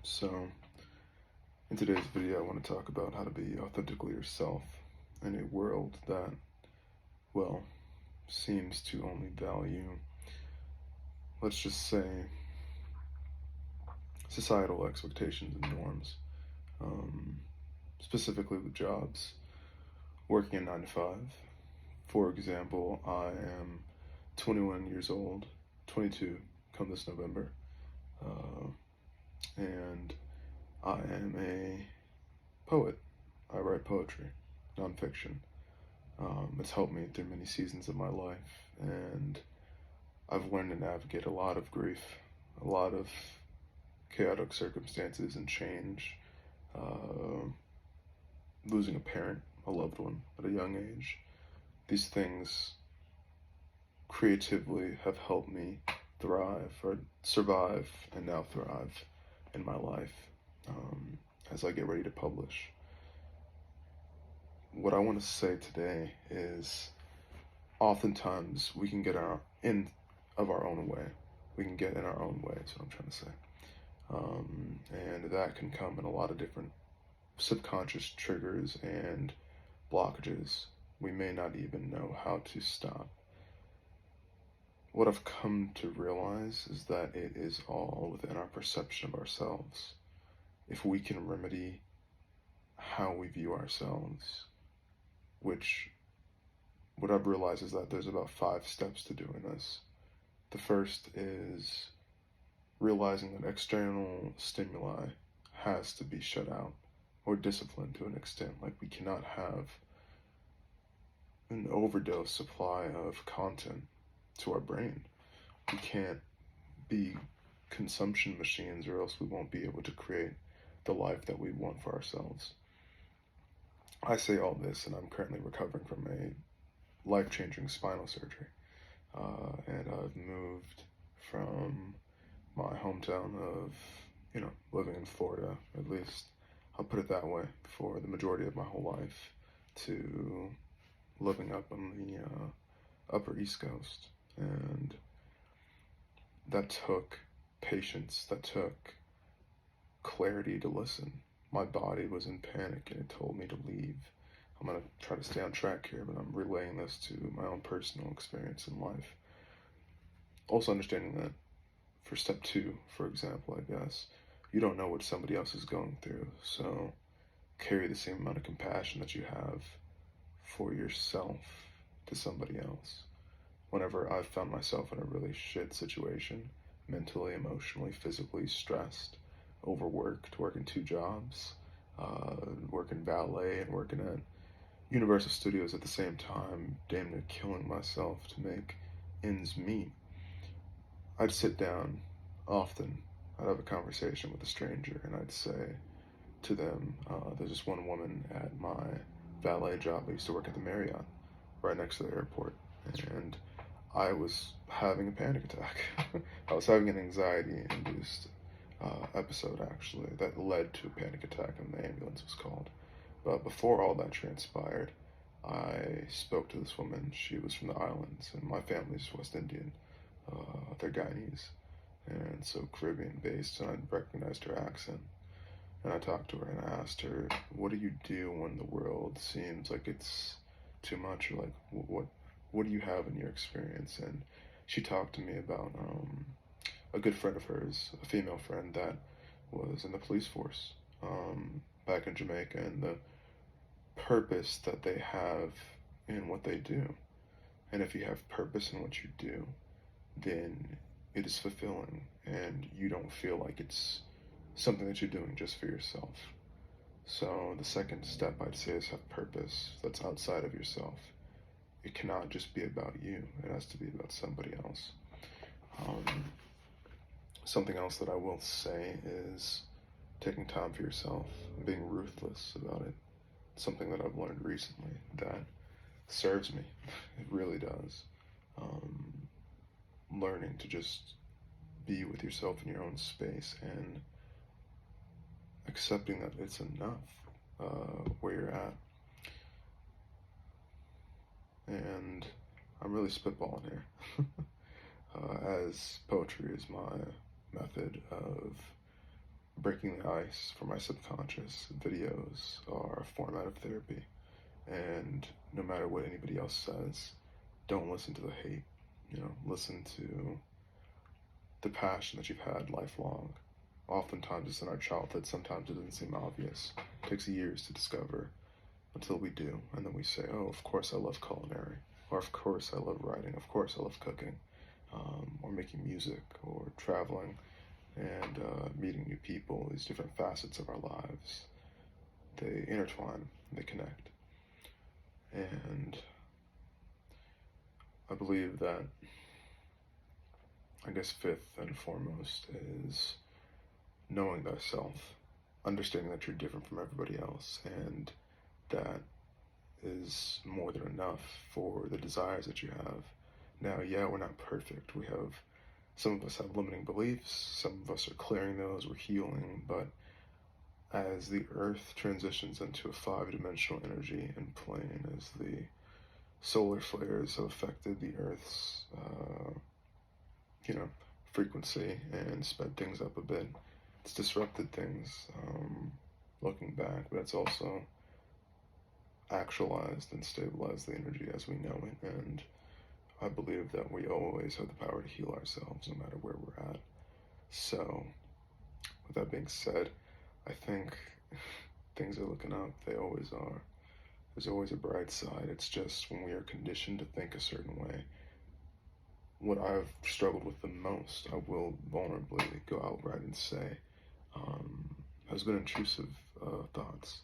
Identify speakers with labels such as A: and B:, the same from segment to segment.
A: So, in today's video, I want to talk about how to be authentically yourself in a world that, well, seems to only value, let's just say, societal expectations and norms, um, specifically with jobs, working a 9 to 5. For example, I am 21 years old, 22 come this November, uh, and I am a poet. I write poetry, nonfiction. It's helped me through many seasons of my life, and I've learned to navigate a lot of grief, a lot of chaotic circumstances and change, uh, losing a parent, a loved one at a young age. These things creatively have helped me thrive or survive and now thrive in my life as I get ready to publish. What I want to say today is oftentimes we can get our own way. We can get in our own way, is what I'm trying to say. And that can come in a lot of different subconscious triggers and blockages. We may not even know how to stop. What I've come to realize is that it is all within our perception of ourselves. If we can remedy how we view ourselves, which what I've realized is that there's about 5 steps to doing this. The first is realizing that external stimuli has to be shut out or disciplined to an extent. Like, we cannot have an overdose supply of content to our brain. We can't be consumption machines, or else we won't be able to create the life that we want for ourselves. I say all this, and I'm currently recovering from a life-changing spinal surgery. And I've moved from my hometown of, living in Florida, at least, I'll put it that way, for the majority of my whole life, to living up on the Upper East Coast. And that took patience, that took clarity to listen. My body was in panic and it told me to leave. I'm going to try to stay on track here, but I'm relaying this to my own personal experience in life. Also understanding that for step 2, for example, I guess, you don't know what somebody else is going through, so carry the same amount of compassion that you have for yourself to somebody else. Whenever I've found myself in a really shit situation, mentally, emotionally, physically stressed, overworked, working 2 jobs, working ballet and working at Universal Studios at the same time, damn near killing myself to make ends meet, I'd sit down often, I'd have a conversation with a stranger, and I'd say to them, there's this one woman at my valet job. I used to work at the Marriott, right next to the airport, and I was having a panic attack. I was having an anxiety-induced episode, actually, that led to a panic attack, and the ambulance was called. But before all that transpired, I spoke to this woman. She was from the islands, and my family's West Indian. They're Guyanese, and so Caribbean-based, and I recognized her accent. And I talked to her, and I asked her, what do you do when the world seems like it's too much, or like, what do you have in your experience? And she talked to me about a good friend of hers, a female friend that was in the police force back in Jamaica, and the purpose that they have in what they do. And if you have purpose in what you do, then it is fulfilling, and you don't feel like it's something that you're doing just for yourself. So the second step, I'd say, is have purpose that's outside of yourself. It cannot just be about you. It has to be about somebody else. Something else that I will say is taking time for yourself, being ruthless about it. It's something that I've learned recently that serves me. It really does. Learning to just be with yourself in your own space and accepting that it's enough where you're at. And I'm really spitballing here, as poetry is my method of breaking the ice for my subconscious. Videos are a format of therapy. And no matter what anybody else says, don't listen to the hate. Listen to the passion that you've had lifelong. Oftentimes it's in our childhood, sometimes it doesn't seem obvious. It takes years to discover until we do, and then we say, oh, of course I love culinary, or of course I love writing, of course I love cooking, or making music, or traveling, and meeting new people, these different facets of our lives. They intertwine, they connect. And I believe that, I guess fifth and foremost is knowing thyself, understanding that you're different from everybody else, and that is more than enough for the desires that you have. Now, yeah, we're not perfect. Some of us have limiting beliefs, some of us are clearing those, we're healing, but as the earth transitions into a 5-dimensional energy and plane, as the solar flares have affected the earth's, frequency and sped things up a bit, it's disrupted things, looking back, but it's also actualized and stabilized the energy as we know it, and I believe that we always have the power to heal ourselves no matter where we're at. So, with that being said, I think things are looking up. They always are. There's always a bright side. It's just when we are conditioned to think a certain way. What I've struggled with the most, I will vulnerably go outright and say, has been intrusive thoughts.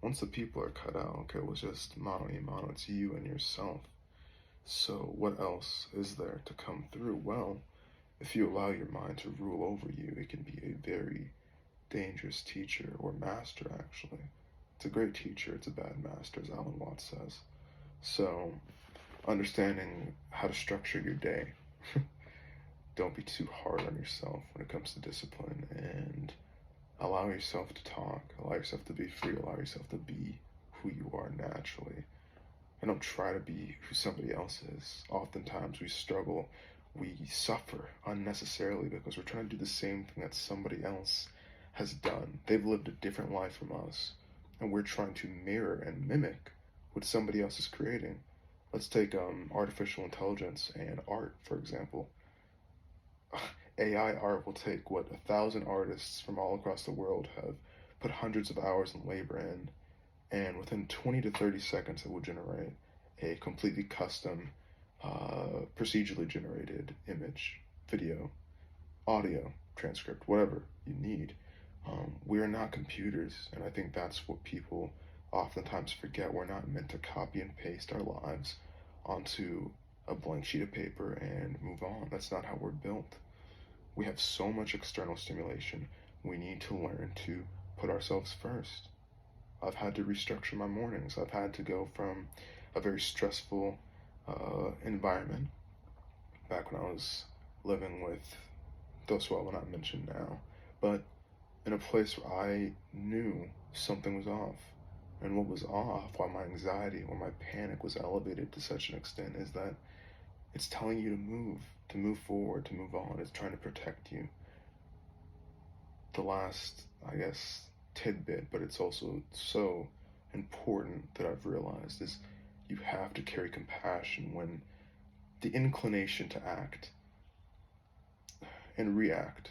A: Once the people are cut out, okay, well, it's just mano a mano, it's you and yourself. So what else is there to come through? Well, if you allow your mind to rule over you, it can be a very dangerous teacher, or master, actually. It's a great teacher, it's a bad master, as Alan Watts says. So, understanding how to structure your day. Don't be too hard on yourself when it comes to discipline, and allow yourself to talk, allow yourself to be free, allow yourself to be who you are naturally. And don't try to be who somebody else is. Oftentimes we struggle, we suffer unnecessarily because we're trying to do the same thing that somebody else has done. They've lived a different life from us, and we're trying to mirror and mimic what somebody else is creating. Let's take artificial intelligence and art, for example. AI art will take 1,000 artists from all across the world have put hundreds of hours and labor in, and within 20 to 30 seconds it will generate a completely custom, procedurally generated image, video, audio, transcript, whatever you need. We're not computers, and I think that's what people oftentimes forget. We're not meant to copy and paste our lives onto a blank sheet of paper and move on. That's not how we're built. We have so much external stimulation. We need to learn to put ourselves first. I've had to restructure my mornings. I've had to go from a very stressful environment back when I was living with those who I will not mention now, but in a place where I knew something was off. And what was off, why my anxiety or my panic was elevated to such an extent, is that it's telling you to move forward, to move on. It's trying to protect you. The last, I guess, tidbit, but it's also so important that I've realized, is you have to carry compassion when the inclination to act and react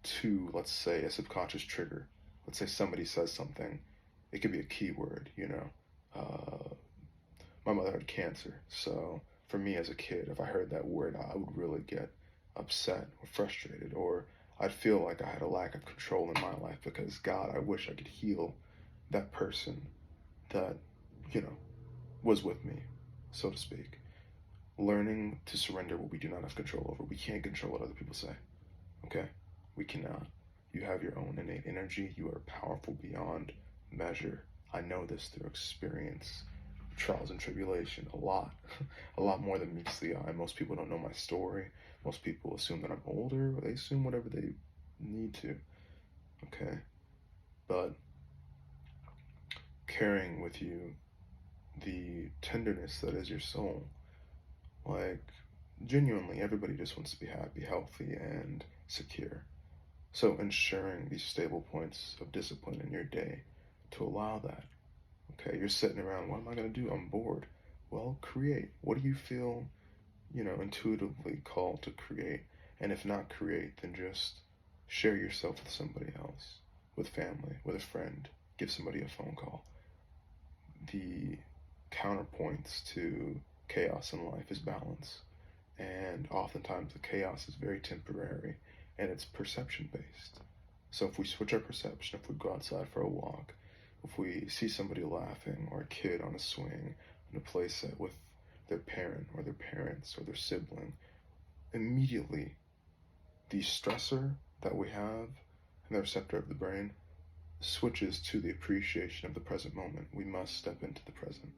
A: to, let's say, a subconscious trigger. Let's say somebody says something. It could be a keyword, my mother had cancer, so for me as a kid, if I heard that word, I would really get upset or frustrated, or I'd feel like I had a lack of control in my life because, God, I wish I could heal that person that, was with me, so to speak. Learning to surrender what we do not have control over. We can't control what other people say, okay? We cannot. You have your own innate energy. You are powerful beyond measure. I know this through experience, trials and tribulation, a lot. A lot more than meets the eye. Most people don't know my story. Most people assume that I'm older, or they assume whatever they need to, okay? But carrying with you the tenderness that is your soul, like, genuinely, everybody just wants to be happy, healthy, and secure. So ensuring these stable points of discipline in your day to allow that. Okay, you're sitting around, what am I going to do? I'm bored. Well, create. What do you feel, intuitively called to create? And if not create, then just share yourself with somebody else, with family, with a friend. Give somebody a phone call. The counterpoints to chaos in life is balance. And oftentimes the chaos is very temporary and it's perception based. So if we switch our perception, if we go outside for a walk, if we see somebody laughing or a kid on a swing in a playset with their parent or their parents or their sibling, immediately the stressor that we have in the receptor of the brain switches to the appreciation of the present moment. We must step into the present.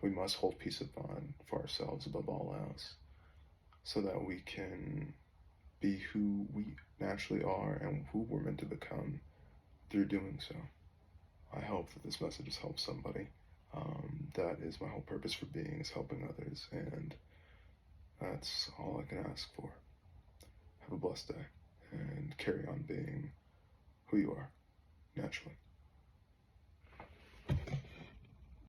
A: We must hold peace of mind for ourselves above all else so that we can be who we naturally are and who we're meant to become through doing so. I hope that this message has helped somebody. That is my whole purpose for being, is helping others, and that's all I can ask for. Have a blessed day, and carry on being who you are, naturally.